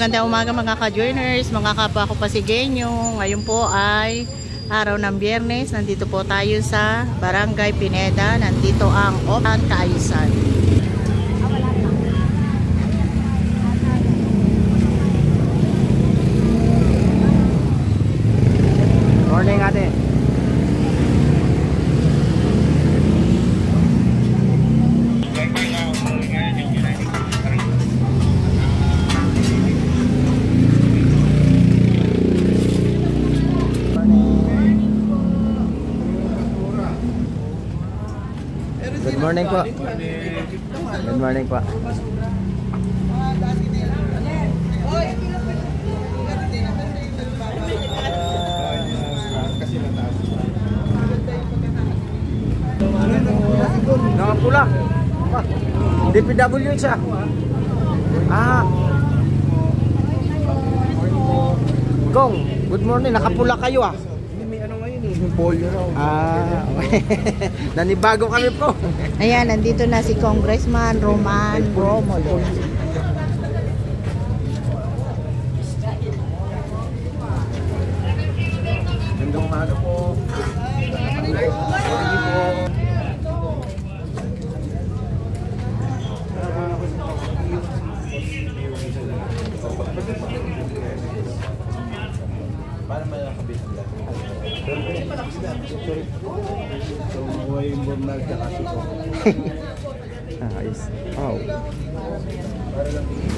magandang umaga mga ka-joiners, mga kapwa ko Pasigueño. Ngayon po ay araw ng Biyernes. Nandito po tayo sa Barangay Pineda. Nandito ang Otan Kaayusan. Morning ate. Good morning po. Good morning po. Nakapula. DPW siya. Gong, good morning. Nakapula kayo ah. May ano ngayon eh, yung polio raw. Okay. Nanibago kami po. Ayan, nandito na si Congressman Roman Romulo. Gandang umaga po. Para malakabit ang lahat. So, buhay yung bumnag ka kasi po. Ayos. Wow. Para lang tingin.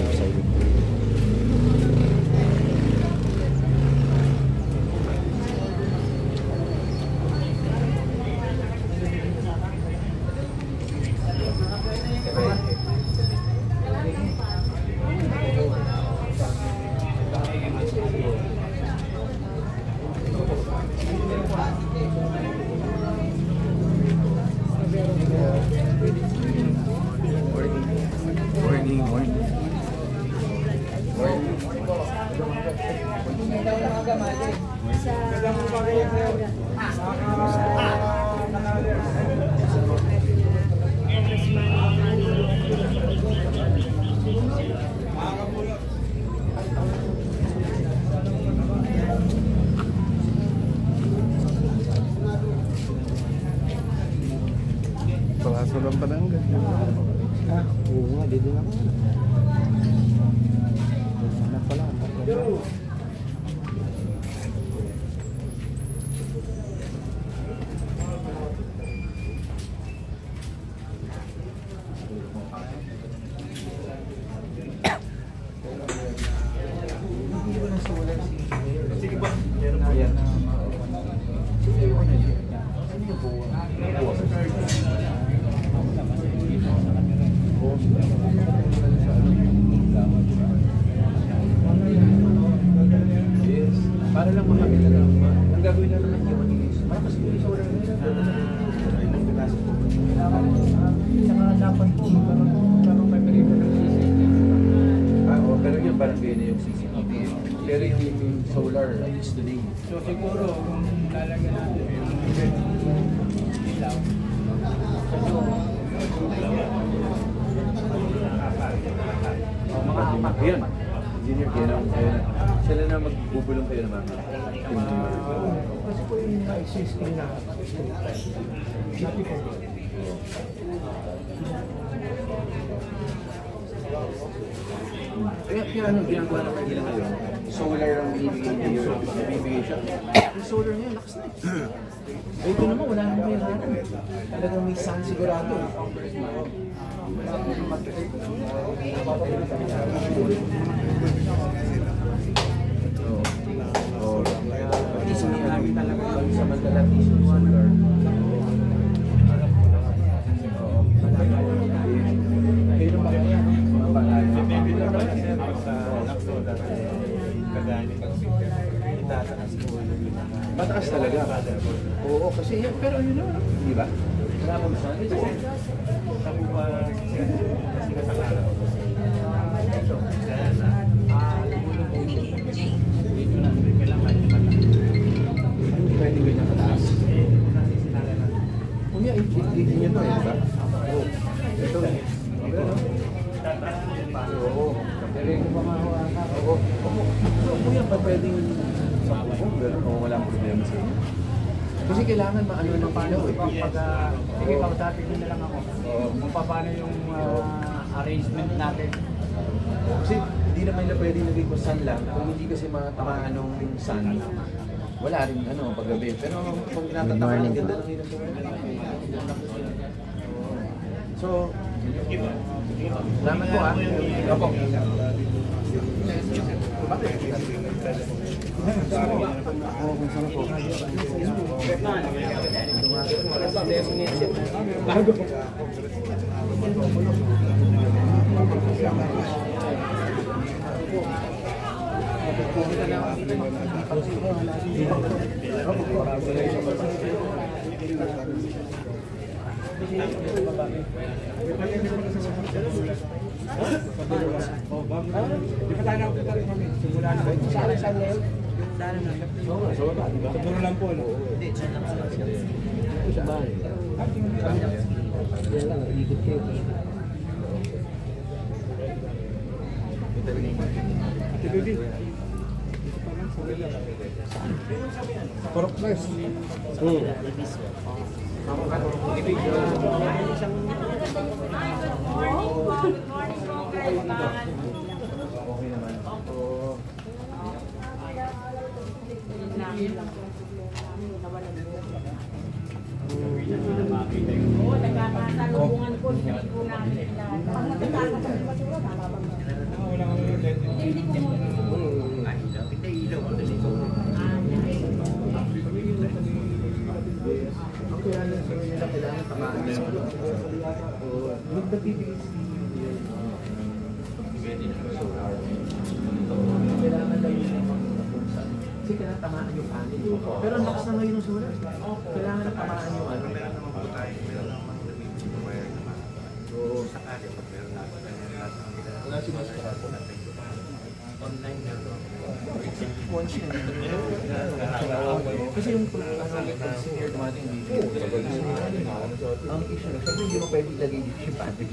Palaso lang pa lang. Oo nga, di din ako. Anak pala. Para lang makakita lang. Ang gagawin na naman yung mag-iis. Malakas yung isa wala nila. Saka dapat po, parang may peligro ng CCTV. Pero yung parang ganyan yung CCTV. Pero yung solar is today. So siguro, kung lalagyan natin yung ilaw. Mga apat. Yan. Engineer kayo sila na magbubulong kayo naman. Kasi po yung existing na kaya ano ginagawa ng kanila ngayon? Solar ang ibibigay siya. Yung solar niya, lakas na eh. Ito naman, wala naman kayo natin. Talagang may sun sigurado. At least may alam talaga yung sa Mandala Vision Solar. Pero ba kaya mga pangalan? Maybe naman sa Naksoda kagani itataas mo. Mataas talaga. Oo, kasi yan. Pero yun naman, di ba? Wala mo sa ito. Sabi pa kasi kasakala. Pwede ko yung nakataas. Kung yan, hindi nyo to, ba? Oo. Ito. Oo. Oo. kung walang problema sa inyo. Kasi kailangan maano ng ilaw eh. Sige, kausapin nyo na lang ako. Kung paano yung arrangement natin. Kasi hindi naman na pwede naging kung sun lang. Kung hindi kasi matamaan ng sun, wala rin paggabi. Pero kung tinatamaan, ang ganda ng ilaw. So, salamat po ah. Opo. Di pa tayo nakapunta rin kami. Simula na kayo. Saan na yun? Siguro lang po. Hindi, saan lang sa bahay. Yan lang, ikot kayo. Ate Bibi. Korok plus. Okay naman. Oo, nagkakasalubungan ko, hindi ko namin lahat. Pag nagkakasalubungan ko, siguro nababang. Hindi ko mo. Ang kailangan sa nila kailangan tamaan na yun. Magpapibigay kailangan lang yun kasi kailangan tamaan yung anin. Pero ang lakas na ngayon ng sulat. Kailangan na tamaan yung ano. Wala si Mas Parato. Online na ito. Kasi yung senior dumating dito. Ang issue na, sabi hindi mo pwede ilagay dito si Patrick.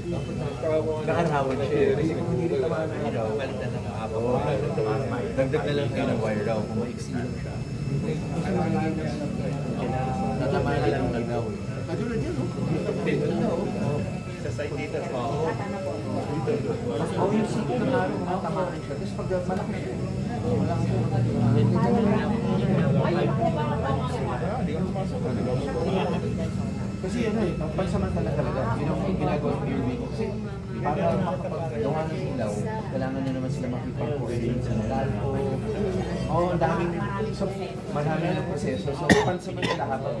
Nakarawan siya. Kasi kung hindi tamaan na ilaw, dagdag na lang kayo ng wire raw kung maiksi lang siya. Tatamaan na lang ng ilaw. Katulad yan, sa side dito. Yung sikip ng araw, tamaan siya. Tapos pag malaki siya, kasi pansamantala talaga, yun ang ginagawa ng PUB. Kasi para makapagawa ng ilaw, kailangan na naman sila makipag-coordinate sa Meralco. Ang daming, marami ng proseso. So pansamantala habang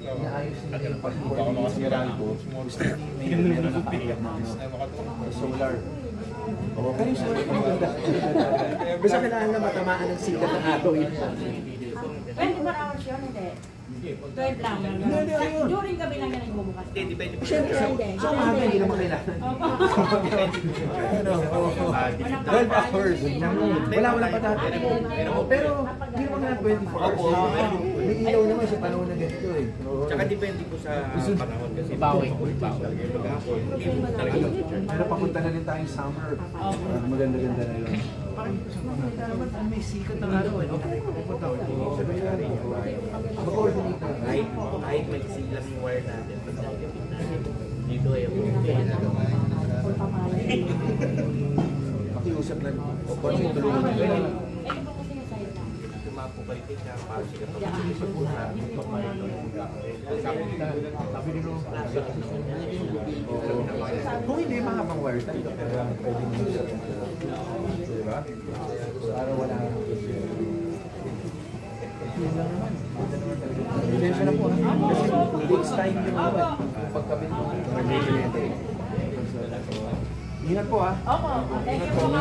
inaayos nila yung pag-coordinate sa Meralco, gusto nila meron na kaagad na solar. Pero yung solar, basta kailangan na matamaan ng sikat ng araw yun. 24 hours yun, hindi. 12 lang. During gabi lang yan nagbubukas. Siyempre, sa umaga hindi naman kailangan. 12 hours. Wala pa dati. Pero hindi naman na 24 hours. May ilaw naman sa panahon na ganito eh. Tsaka depende po sa panahon kasi bawi. Pero papunta na rin tayong summer. Maganda-ganda na yun. May sikat ng araw eh. Pupunta ko sa may-ari. Mag-coordinate na. Kahit may silang yung wire natin. Dito ay Pakiusap na. O kung ano yung tulungan nyo. Ito po kasi yung side lang. tumapukalit siya para siya kapag po sa kung hindi mahabang wire tayo, pero pwede mo siya. Diba? Para wala Pasensya na po ha. Kasi takes time yung pagkabit mo. Ingat po ha. Opo, thank you po.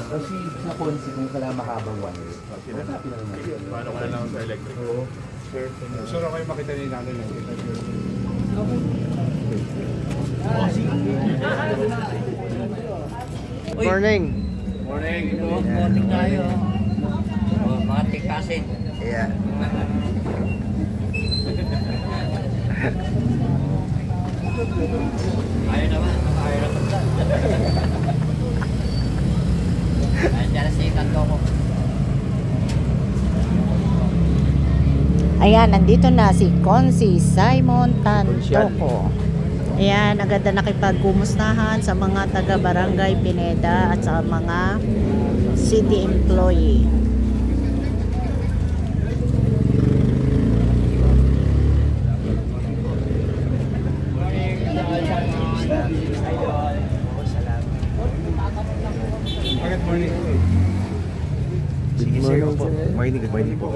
Kasi sa Ponzi kung kailangan mahabang wire. paano ka na lang sa electric? Sure. Gusto na kayo makita ni Nanay lang. Morning. Morning! Morning tayo. Mga tikasin. Yeah. Ayaw naman. Ayaw naman. Ayan, nandito na si Consi Simon Tantoco. Ayan, agad na nakipagkumustahan sa mga taga Barangay Pineda at sa mga city employee. Good morning. Sige, sir. Good morning po.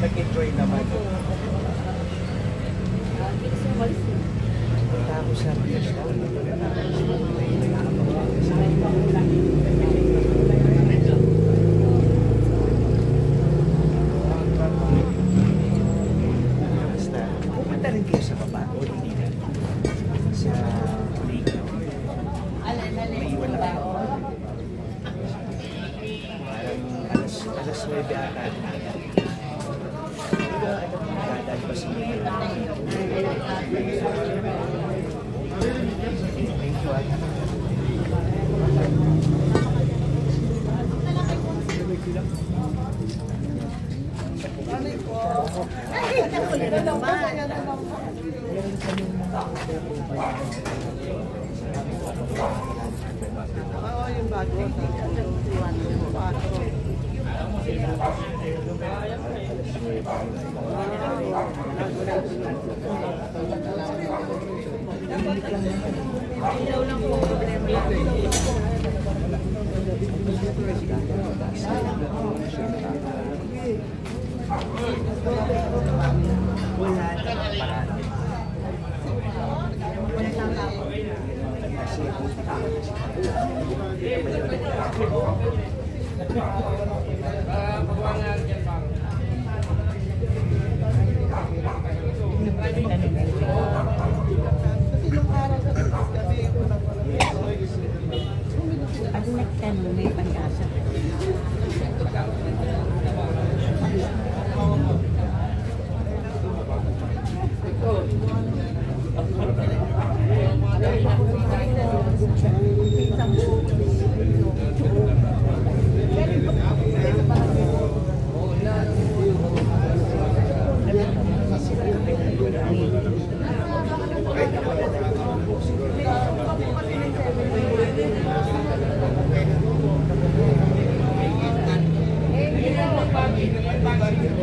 Nag-enjoy naman. Tapos na basta, pupunta rin kayo sa baba o hindi na sa lake. May iwan lang ako. Parang alas 9 ata. Dadaan pa sa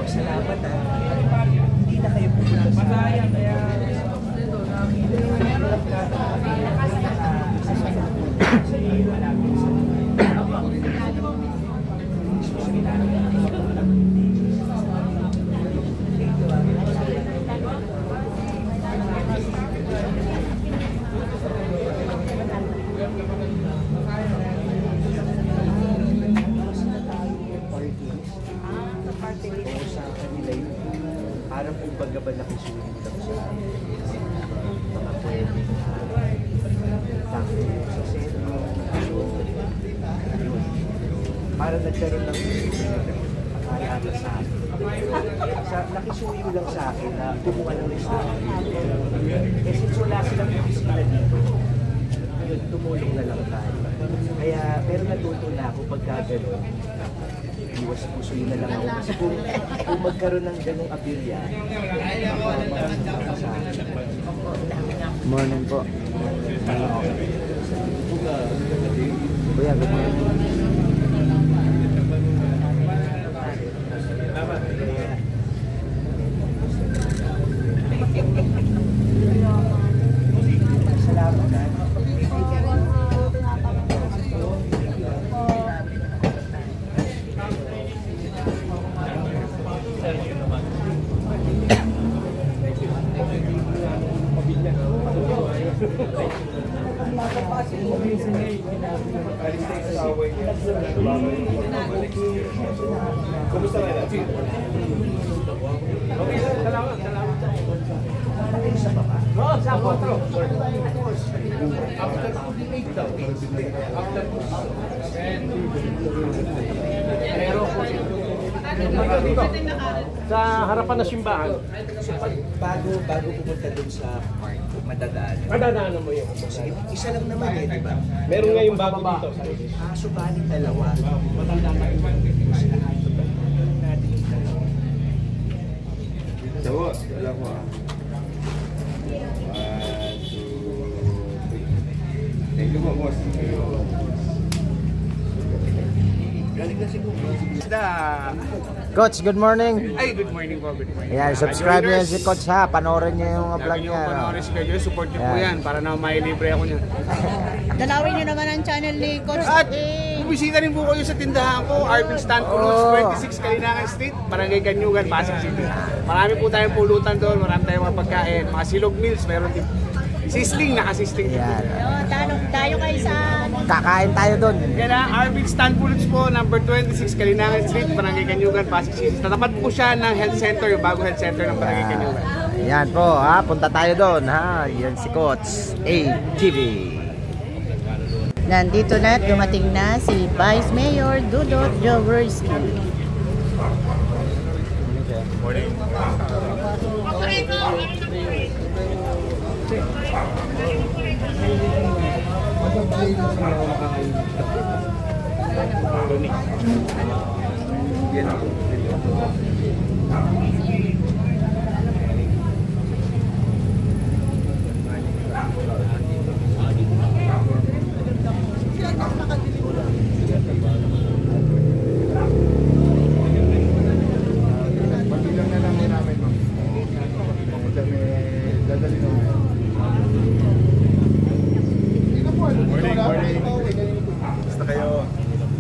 salamat hindi na kayo pupunta sa para po bagabal na kisulit lang sa mga pwedeng takbo sa sentro. Para nagkaroon ng akala sa akin. Nakisuyo lang sa akin na kumuha ng listahan. Kasi wala silang opisina dito. Yun, tumulong na lang tayo. Kaya, pero natuto na ako pagka gano'n. Iwas pusoy na lang ako. Kasi kung magkaroon ng ganong aberya, makakasama sa akin. Morning po. Kuya, good morning. Kumusta ka natin? Okay, salamat. Sa baba. Sa 4. After 8 daw. After 2. Pero Sa harapan ng simbahan. Bago pumunta dun sa park, madadaan. Madadaanan mo yun. Isa lang naman eh, di ba? Meron nga yung bago dito. Subalit dalawa. Sawa, wala ko ah. 1, 2, 3. Thank you po, boss. Galing na si Coach, good morning. Ay, good morning po, good morning. Ayan, subscribe niyo si Coach ha. Panoorin niyo yung vlog Lagi niya. niyo panoorin si Kayo, support niyo po Yan. yan para na may libre ako niyan. Dalawin nyo naman ang channel ni Coach At A. bumisita rin po kayo sa tindahan ko, Arvin Stand Fruits, 26 Kalinakan Street, Barangay Kanyugan, Pasig City. Marami po tayong pulutan doon, marami tayong mga pagkain, mga silog meals, meron din. Sisling, nakasisling din po. Yan. Tayo kayo sa... Kakain tayo doon. Kaya na, Arvin Stand Fruits po, number 26 Kalinakan Street, Barangay Kanyugan, Pasig City. Tatapat po siya ng health center, yung bago health center ng Barangay Kanyugan. Ayan po ha, punta tayo doon ha. Yan si Coach ATV. Nandito na at dumating na si Vice Mayor Dudot Jaworski.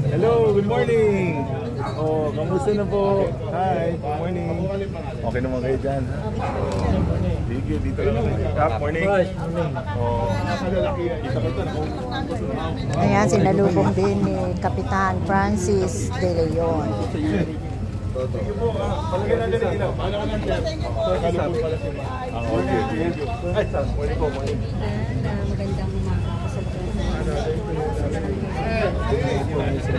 Hello, good morning! Oh, kamusta na po? Hi, good morning. Okay naman kayo dyan, ha? Sige, dito lang. Morning. Oh, kita ko ito. Ayan, sinalubong din ni Kapitan Francis De Leon. Sige po, palagyan natin ang ilaw. Paano ka lang dyan? Kalupon pala si Ma. Okay, thank you. Ay, morning po, morning. Magandang umaga sa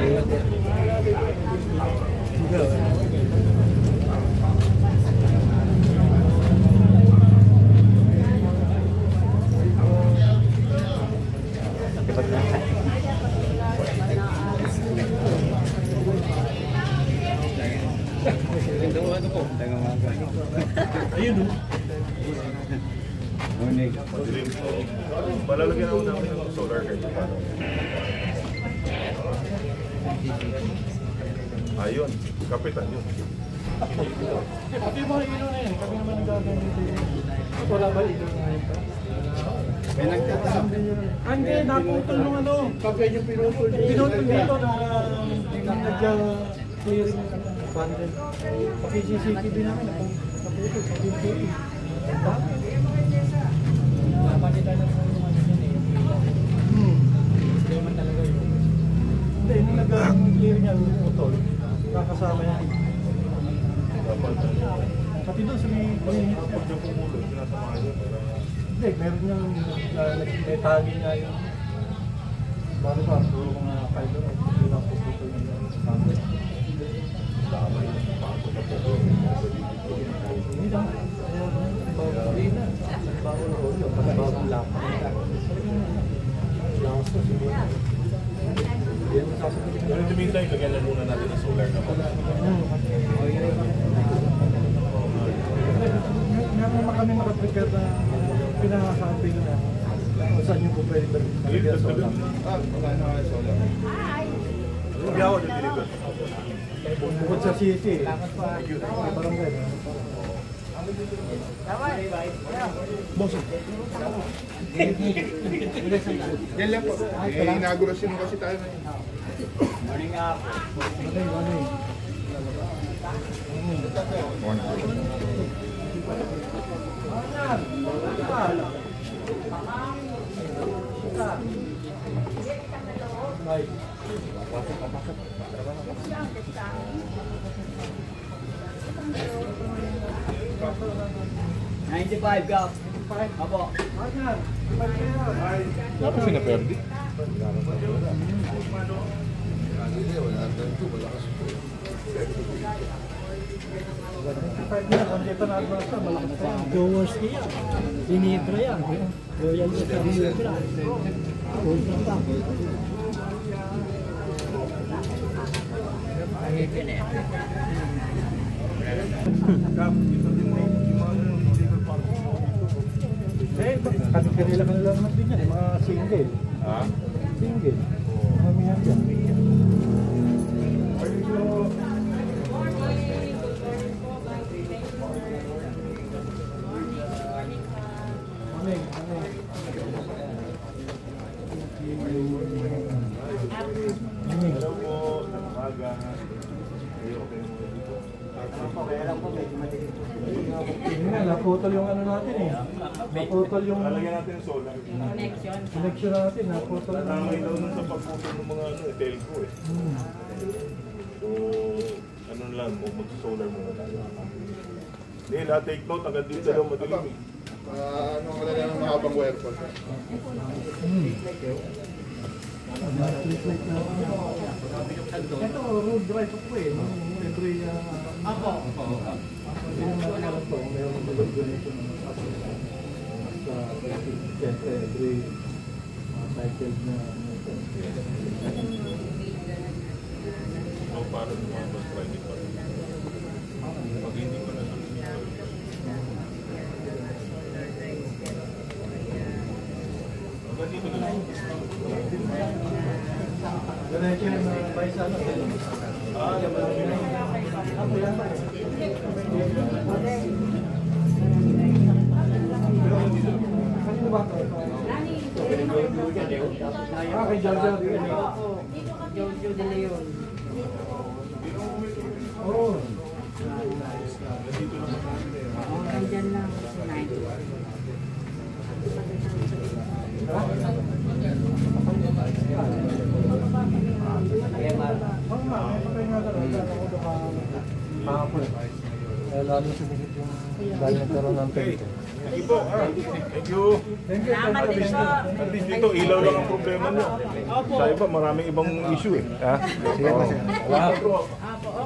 Ayun, no? Morning. Palalagyan ako namin ng solar curtain. Ayun, kapitan yun. Pati mga ilaw na yun, kami naman nagagawin dito. Wala ba ilaw na yun? May nagtatanong din yun. Hindi, naputol nung ano. Kapag yung pinutol dito na nag-clearing ng bundle. Paki-CCTV namin, naputol sa DPE. Napakita na po yung ano yun eh. Hindi naman talaga yun. Hindi, nung nag-clear niya yung utol, kakasama yan. Pati doon sa may panginit niya. Hindi, meron niyang may tagi niya yung bali ba, puro mga fiber o hindi lang po dito yung bundle. Hindi lang. Bagong lapat. Pero in the meantime, lagyan na muna natin ang solar na pala. Meron naman kami makaprepare na pinakasabi ko na kung saan yung po pwede lagyan ang solar. Magkano ang solar? Hindi ako deliver. Bukod sa city, may barangay. Bossing. Yan lang po. Inaugurasyon kasi tayo na yun. Morning up. Morning. $95 ka. Apo. Wala pa sinaperdi. Jaworski yan. Ginebra yan. Royal sa Ginebra. Kanila naman din yan, mga single. Ha? Single. Marami yan dyan. Hello po, umaga. Naputol yung ano natin eh. Naputol yung Lalagyan natin yung solar. connection natin. Naputol yung Nanangay daw nun sa pagputol ng mga telco eh. So, ano lang, mag-solar muna tayo. Neil, take note, hanggang dito daw madilim eh. Ano wala na ng mahabang wire po. ito, road drive ako eh. Every, ako. Meron ba donation ng siyempre, every cycle na So, paano mga mas private pa rin? Pag hindi ko na donation ng paisa na kay Jalja din eh. Jojo de Leon. Oo. Nandyan lang. Lalo sumigit yung dahil nagkaroon ng pento. Thank you po. Thank you. At least dito, ilaw lang ang problema nyo. Sa iba, maraming ibang issue eh. Ha? Sige po. Wow.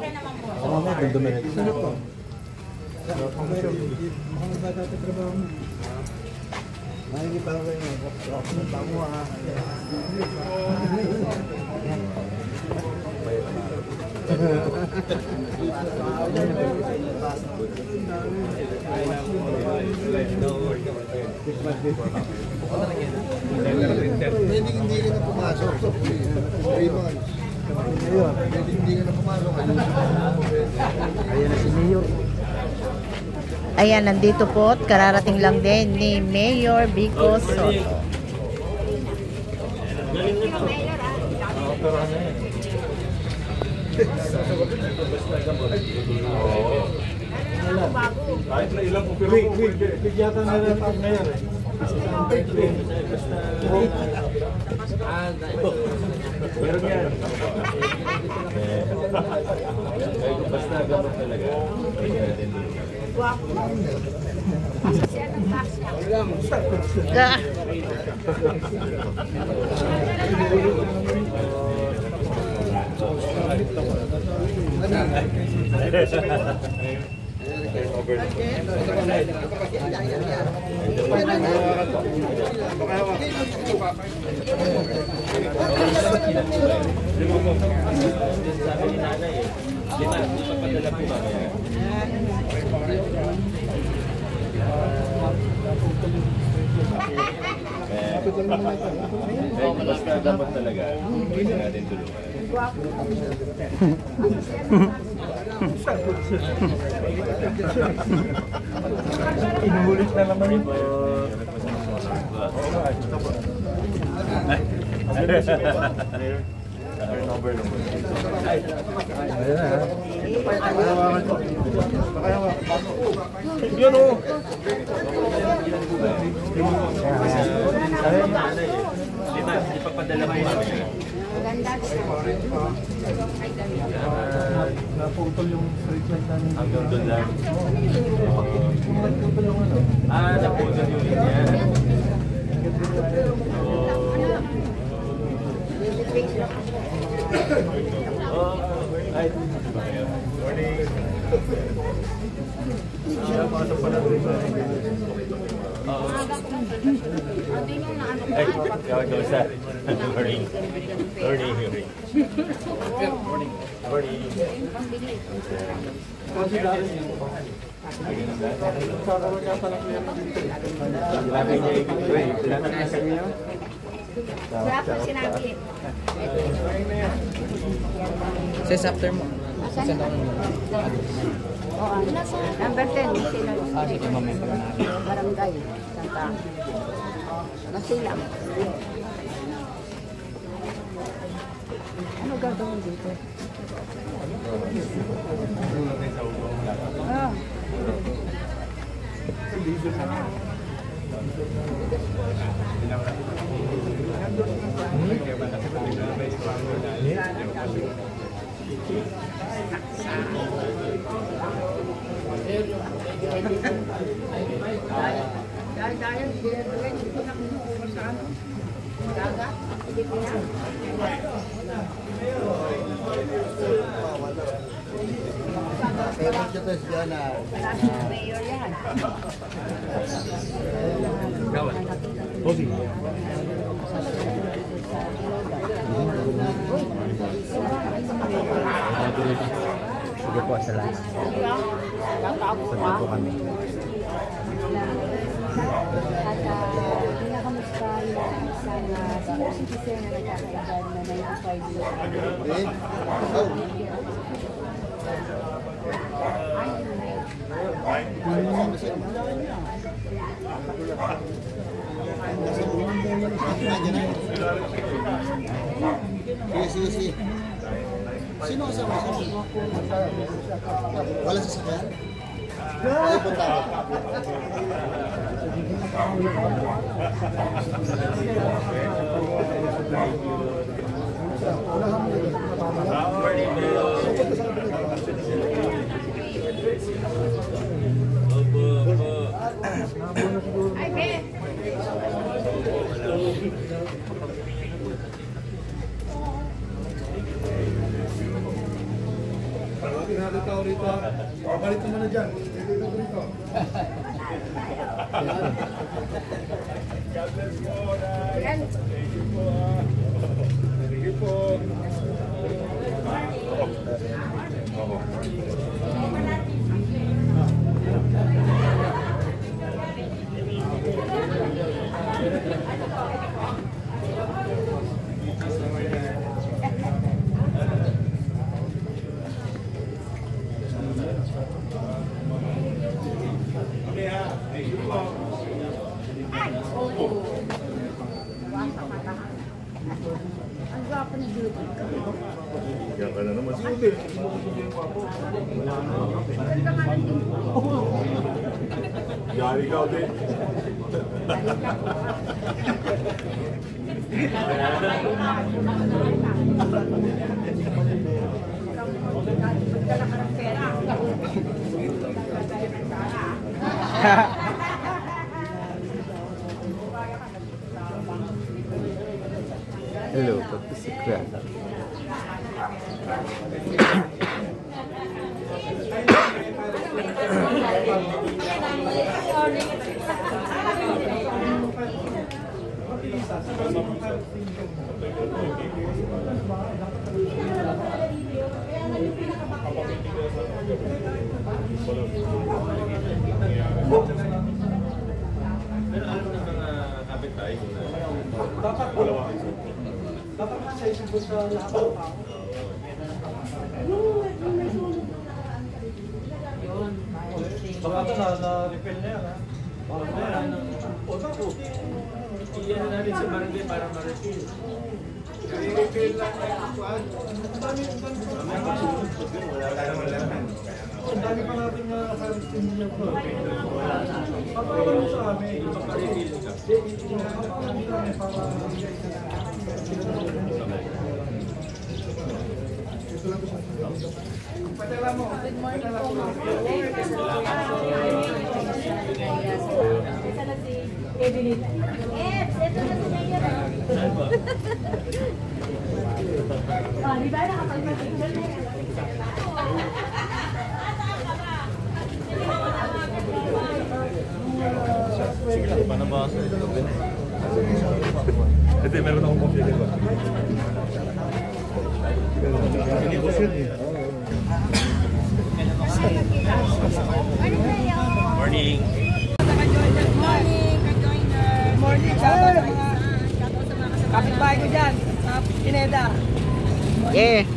Okay naman po. Oo nga, ganda Sige po. Pwede hindi ka na pumasok sa 3 months. Pwede hindi ka na pumasok. Ayan na si Mayor. Ayan, nandito po at kararating lang din ni Mayor Vico Soto. Kahit na ilang opera po. Bigyan na rin ang Mayor eh. Meron yan. Basta gamot talaga. Ah. Basta dapat talaga. Hindi natin tulungan. Inuulit na naman yun. Turnover lang. Ayan na ha. Yan o. Lima, ipapadala mo kami. Naputol yung street light namin. Hanggang doon lang. Naputol yung ano. Naputol yung linya. Ay, morning. Sis, after mo. Number 10, sila. Sige, mamaya. Barangay. Santa. Masilang. Ano gagawin dito? Ah. Pero kita siya na. Mayor yan. Sige po, salamat. Sabi po kami. At pinakamusta yung isang senior citizen na nagkakaedad na 95 years old. Eh? Oh. Sige. Sino kasama siya? Wala sasakyan? Ay, punta ako. Tinatay tao rito. Balik naman na dyan. Dito rito. Thank you po. Ang gwapo ni Judy. Yan ka na naman. Sige, yari ka ulit. Hello, pagpisikra. Dapat nasa isip ko sa lahat ng tao. Baka ito na-refill na yan, ha? O tako. Iyan na natin sa barangay para ma-refill. I-refill lang na yung kuwan. Ang dami pa natin na naka-refill niya po. Papawala mo sa amin. Ipaparefill ka. Papawala namin para padala mo. Good morning po, ma'am. Ito na si Mayor. Di ba nakapag-picture na yan? Sige lang, panabasa. Hindi, meron akong coffee dito. Morning. Morning, shoutout sa mga kapitbahay ko dyan, sa Pineda. Yeah.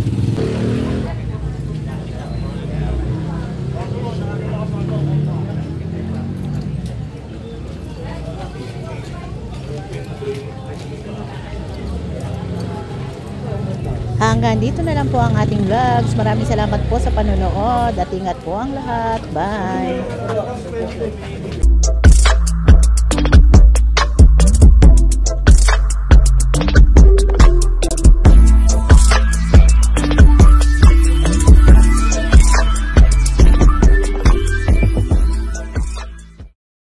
Hanggang dito na lang po ang ating vlogs. Maraming salamat po sa panonood at ingat po ang lahat. Bye!